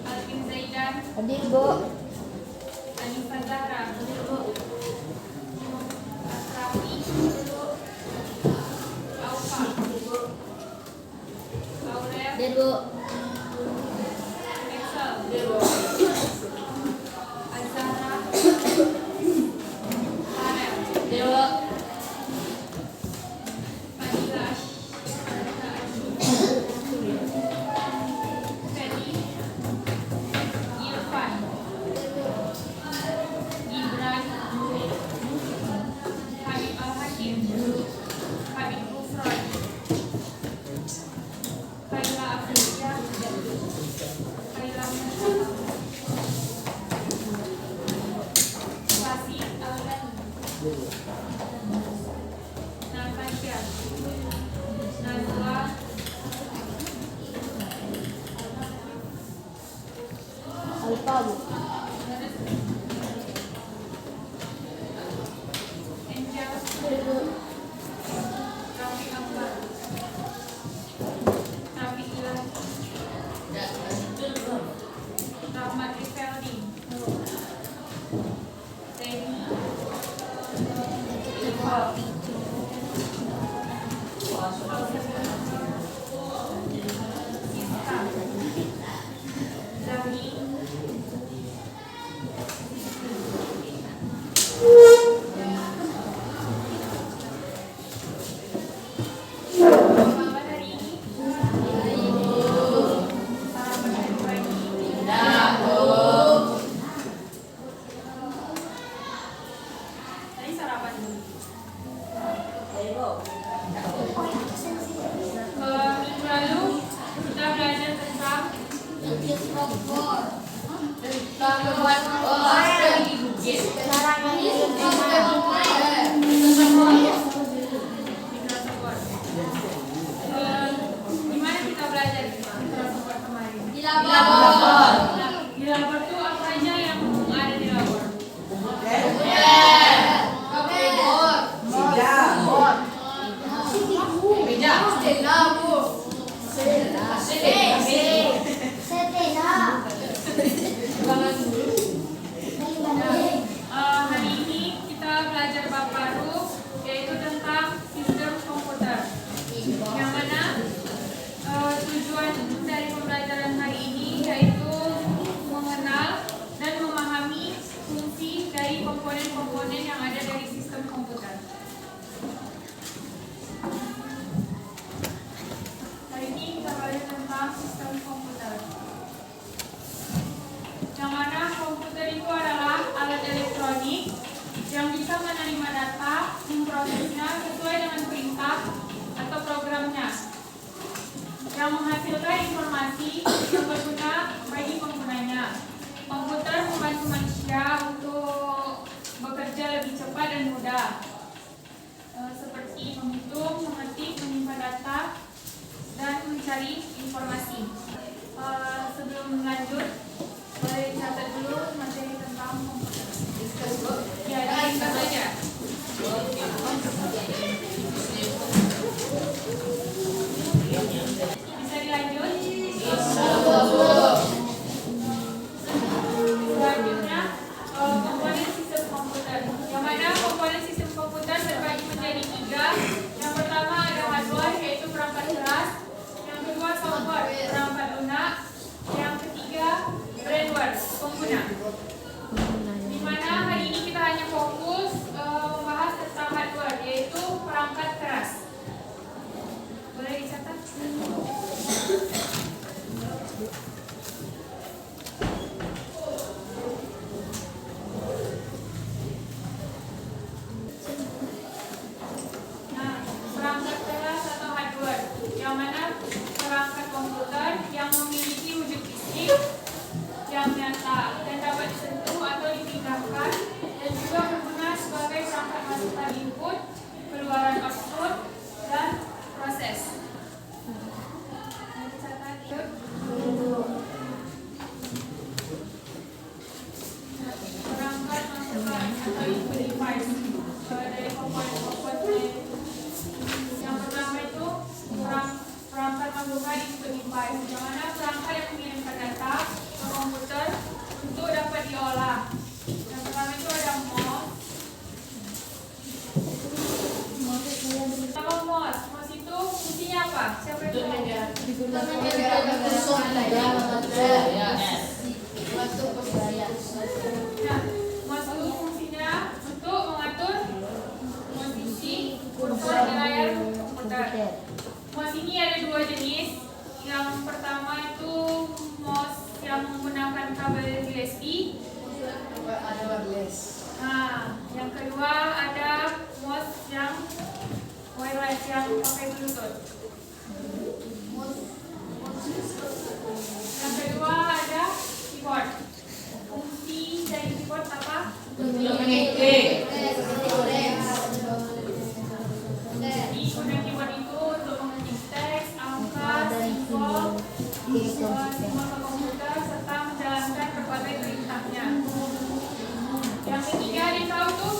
Alvin Zaidan. Hadir, Bu. Anifah Zahra. Hadir, Bu. Asrafi. Aufa. Aurel. Hadir, Bu. Excel. Azahra. Farel. Hadir, Bu. Fadila Fedi. Irfan. Gibran. Habib Al-Hakim. Habib Gufron. Khaila Afriya. Khaila Mustafa. Wasid Al-Lani. Natasha. Nazwa. Alfa, Bu. Angel. Hadir, Bu. Rafi Akbar. Rafi Ilahi. Rahmat Effendi. Teddy. Ilham. Siska. Zahi. Selamat hari ini. Sarapan hari pagi. Tadi sarapan dulu. Minggu lalu kita belajar tentang mikroskop. Di mana kita belajar mikroskop kemarin? Di labor. Nah, di labor tuh apa aja yang ada di labor? Hari ini kita belajar bab baru yaitu tentang sistem komputer. Yang mana tujuan dari pembelajaran hari ini yaitu mengenal dan memahami fungsi dari komponen-komponen yang ada dari sistem komputer. Hari ini kita belajar tentang sistem komputer. Yang mana komputer itu adalah alat elektronik yang bisa menerima data, memprosesnya sesuai dengan perintah atau programnya, yang menghasilkan informasi yang berguna bagi penggunanya. Komputer membantu manusia untuk bekerja lebih cepat dan mudah, seperti menghitung, mengetik, menyimpan data, dan mencari informasi. Sebelum lanjut, boleh catat dulu materi tentang komputer. Ya, diskus saja. Bisa dilanjut? Selanjutnya, komponen sistem komputer. Yang mana komponen sistem komputer terbagi menjadi 3. Yang pertama ada hardware, yaitu perangkat keras. Yang kedua software, perangkat lunak. Yang ketiga brainware, pengguna. Di mana hari ini kita hanya fokus membahas tentang hardware, yaitu perangkat keras. Boleh dicatat? Nah, perangkat keras atau hardware, yang mana perangkat komputer yang memiliki wujud fisik yang nyata dan dapat disentuh atau dipindahkan, dan juga berguna sebagai perangkat masukan input, keluaran output, dan proses. Perangkat masukan atau input device dari komponen-komponen. Yang pertama itu perangkat masukan input device, yang mana perangkat yang mengirimkan data ke komputer untuk dapat diolah. Yang pertama itu ada mouse. Nama mouse. Mouse itu fungsinya apa? Siapa yang tahu? Nah, mouse itu fungsinya untuk mengatur posisi kursor di layar komputer. Mouse ini ada dua jenis. Yang pertama itu mouse yang menggunakan kabel USB. Nah, yang kedua ada mouse yang wireless yang pakai Bluetooth. Yang kedua ada keyboard. Fungsi dari keyboard apa? Jadi guna keyboard itu untuk mengetik teks, angka, simbol ke komputer serta menjalankan berbagai perintahnya. Yang ketiga ada yang tahu tuh?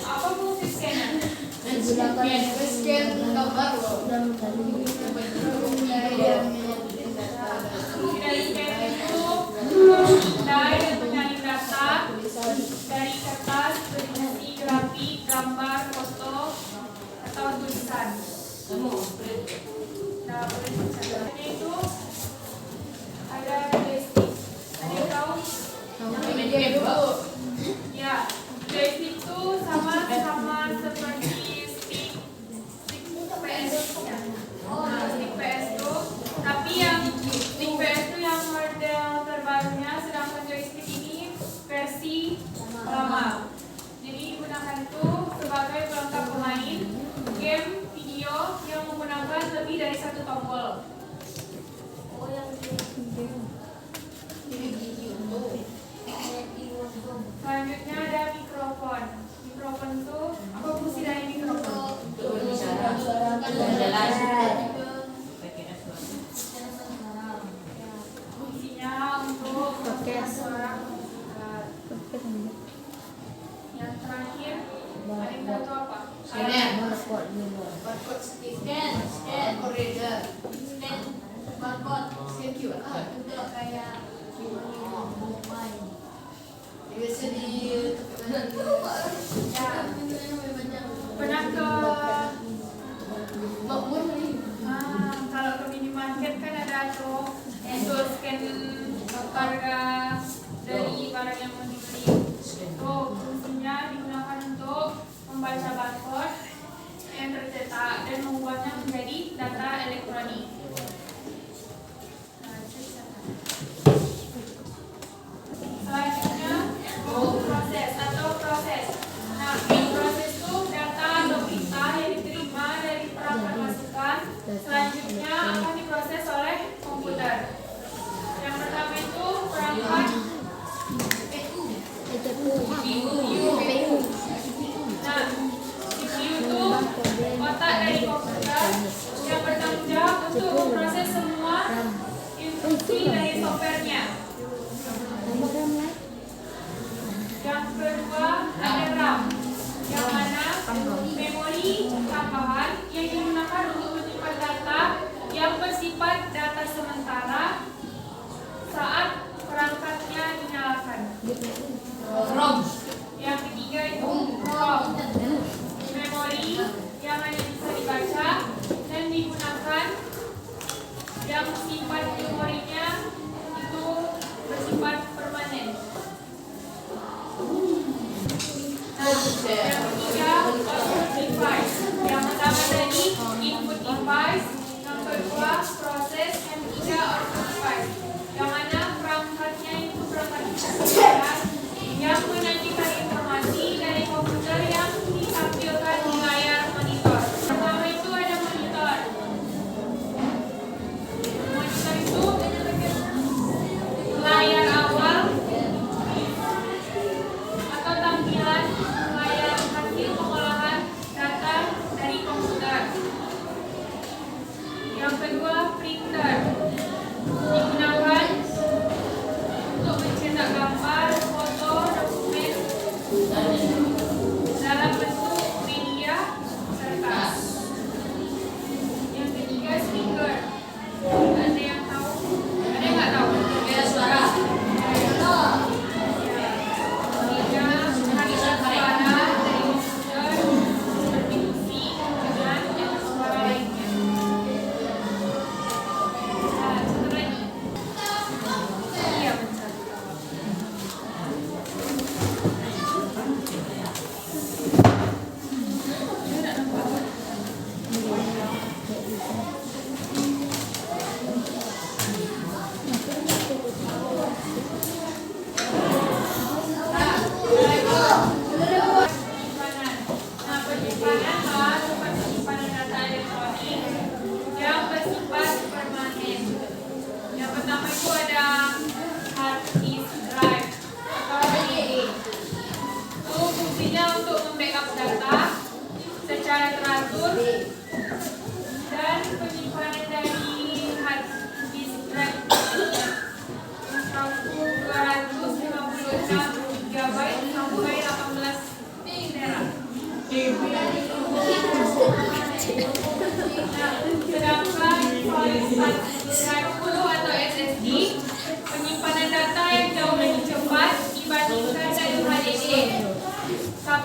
Apa fungsi scanner? Dari scanner itu memindai dan menyalin data dari kertas berisi grafik, gambar, foto, atau tulisan. Nah, tulisannya itu ada joystick. Ada yang tahu? Ya, joystick itu sama seperti stick PS ya. Nah, stick PS itu, tapi yang stick PS itu yang model terbarunya, sedangkan joystick ini versi lama. Jadi digunakan itu sebagai pelengkap pemain game video yang menggunakan lebih dari satu tombol. Selanjutnya ada mikrofon. Mikrofon itu apa fungsi dari mikrofon? Fungsinya untuk mengeluarkan suara. Yang terakhir, ada yang tahu apa? Pernah ke kalau ke minimarket kan ada tuh untuk scan harga dari barang yang mau dibeli. Itu fungsinya digunakan untuk membaca barcode yang tercetak dan mengubahnya menjadi data elektronik. Selanjutnya proses. Nah, proses itu data atau berita yang diterima dari perangkat masukan selanjutnya akan diproses oleh komputer. Yang pertama itu perangkat CPU. Nah, CPU itu otak dari komputer yang bertanggung jawab untuk memproses semua instruksi dari softwarenya. Yang kedua ada RAM, yang mana memori tambahan yang digunakan untuk menyimpan data yang bersifat data sementara saat perangkatnya dinyalakan. Yang ketiga itu ROM, memori yang hanya bisa dibaca dan digunakan, yang sifat memorinya itu bersifat permanen. Yang ketiga output device. Yang pertama tadi input device, yang kedua proses, yang ketiga output device. Yang mana perangkatnya itu perangkat komputer yang menyajikan informasi dari komputer yang ditampilkan di layar monitor. Pertama itu ada monitor. Monitor itu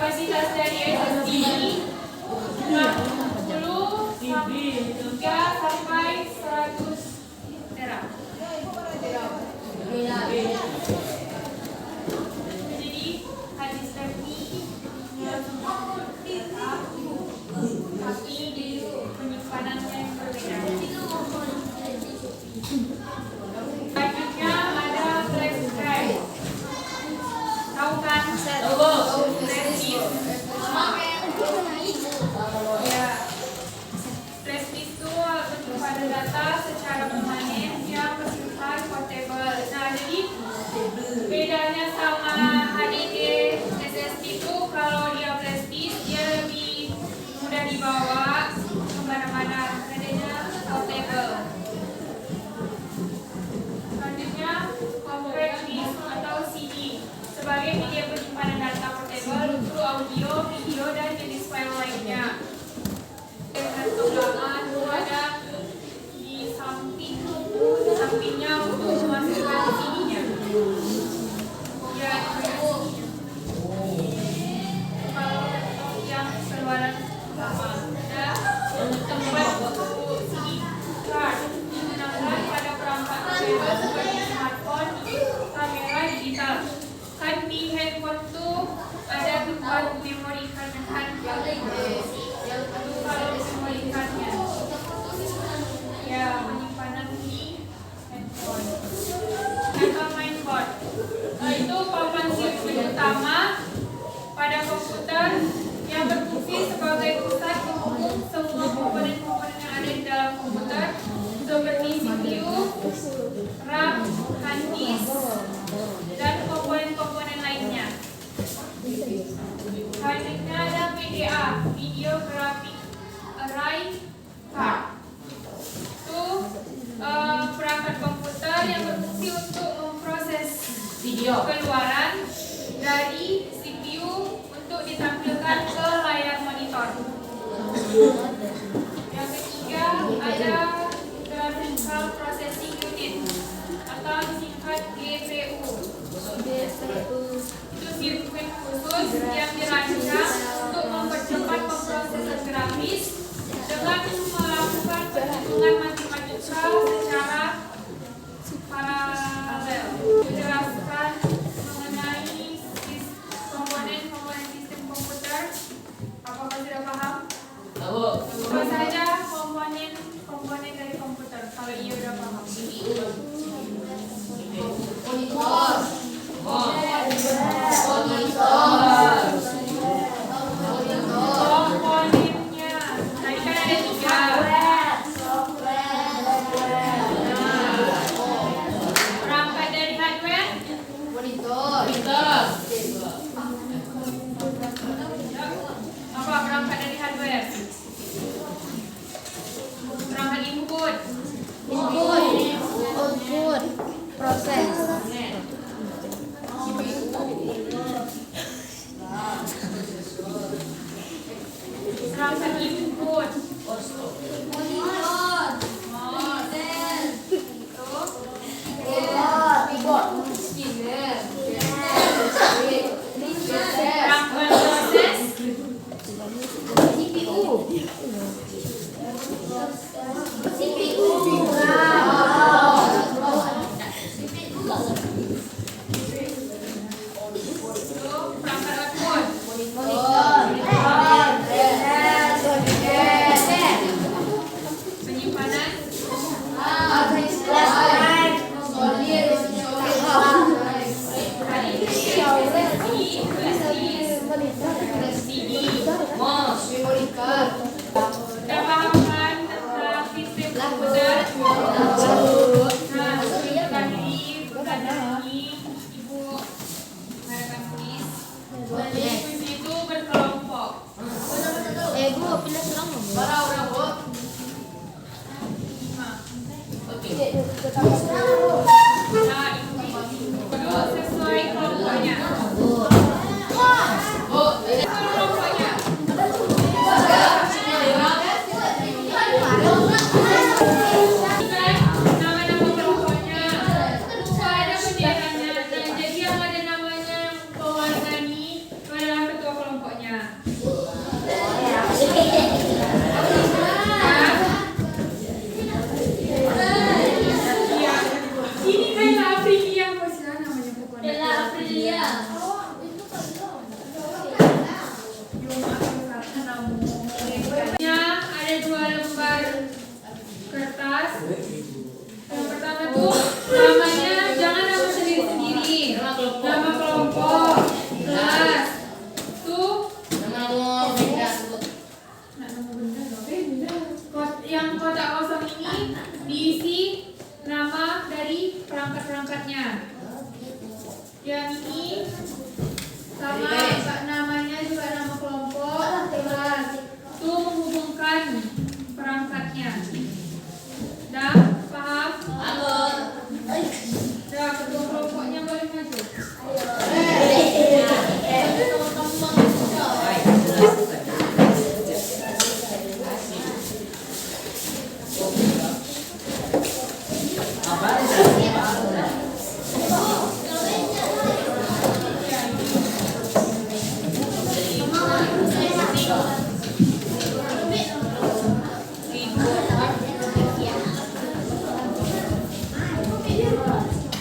Kapasitas dari SSD 60 sampai 100 tera. Jadi hadis Nabi tapi di penyimpanannya yang berbeda. Selanjutnya ada flash drive. Tahu kan? Flash disk. Ya. Flash disk itu penyimpanan data secara permanen yang bersifat portable. Nah, jadi bedanya sama HDD, SSD itu kalau dia flash disk dia lebih mudah dibawa kemana-mana, adanya portable. Selanjutnya compact disc atau CD sebagai media penyimpanan data portable untuk audio, video, dan jenis file lainnya. Dengan sebelahan itu ada di sampingnya untuk memasukkan CD-nya. Ya, kalau yang keluaran utama ada tempat untuk CD card digunakan pada perangkat mobile seperti smartphone, kamera digital. Kan di handphone tuh ada tempat memori card kan, kalau memori cardnya ya penyimpanan di handphone. Atau mainboard itu papan sirkuit utama pada komputer yang berfungsi sebagai pusat penghubung semua komponen-komponen yang ada di dalam komputer seperti CPU, RAM, hard disk, dan komponen-komponen lainnya. Selanjutnya ada VGA, Video Graphic Array Card. Itu perangkat komputer yang berfungsi untuk memproses video keluaran dari CPU untuk ditampilkan ke layar monitor. Yang ketiga ada Graphical Processing Unit atau disingkat GPU. Itu sirkuit khusus yang dirancang untuk mempercepat pemrosesan grafis dengan melakukan perhitungan matematika secara paralel. Menjelaskan mengenai komponen-komponen sistem komputer. Apakah sudah paham? Apa saja komponen dari komputer? Kalau iya sudah paham. Komponennya tadi kan ada 3. Perangkat dari hardware apa? Perangkat dari hardware, perangkat input, output, proses. perangkat input, perangkat proses, perangkat output, penyimpanan, Kita pahamkan sistem komputer. Nah, tadi Ibu mengadakan kuis. Kuis itu berkelompok. Bu, pindah selama Bu. 5. Nah, itu sesuai kelompoknya. Kelompoknya. Nama-nama kelompoknya. Ada benderanya. Nah, jadi yang ada namanya pewarnai itu adalah ketua kelompoknya. lembar kertas. Yang pertama tuh namanya jangan nama sendiri-sendiri. Nama kelompok, kelas. Tuh yang kotak kosong ini diisi nama dari perangkat-perangkatnya. Yang ini sama namanya juga nama kelompok, kelas. Tuh menghubungkan perangkatnya. Dah paham? Dah, kedua kelompoknya boleh maju.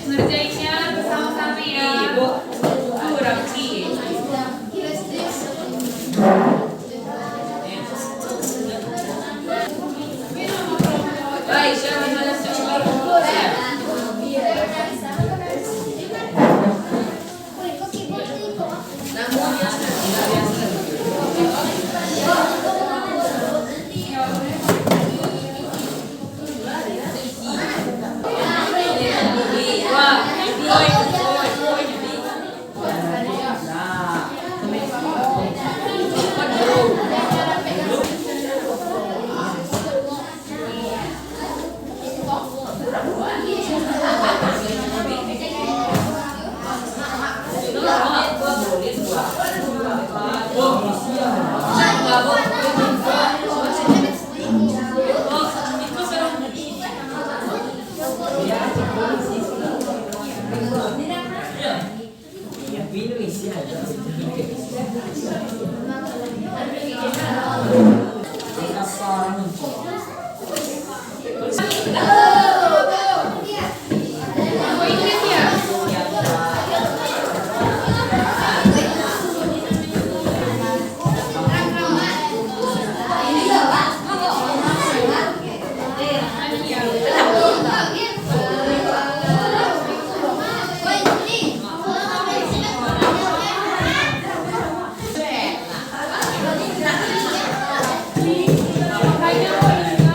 Ngerjainnya bersama-sama ya. Makanya kok ingat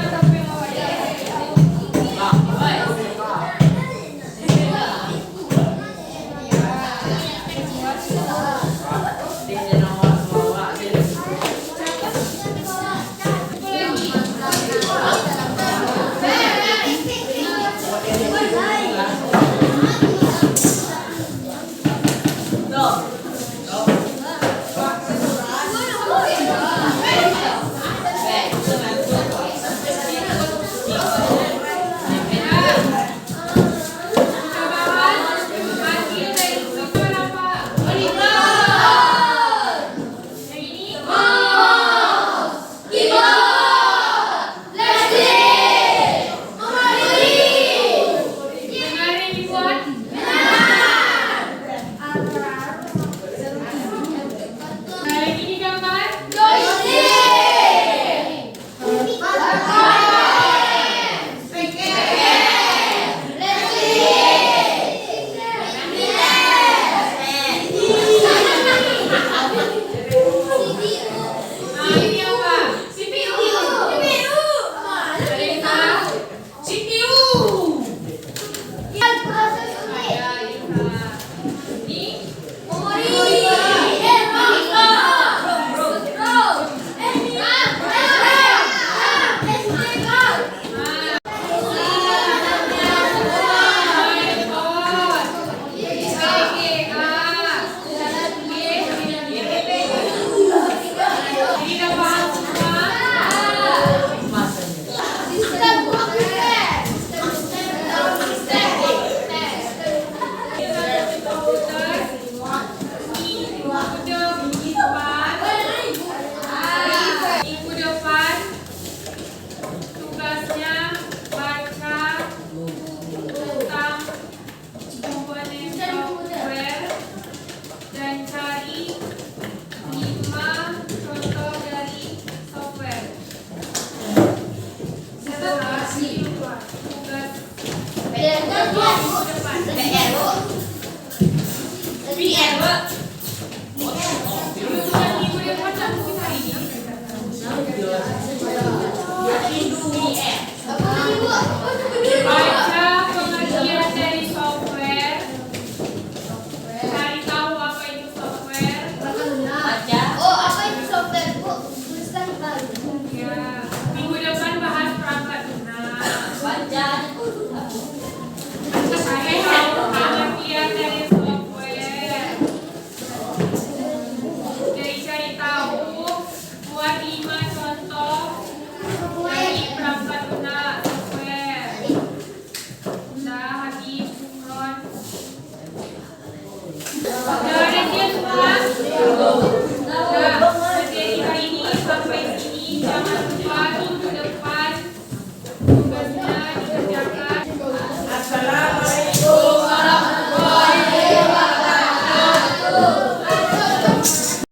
minggu depan. PR, Bu. PR, Bu.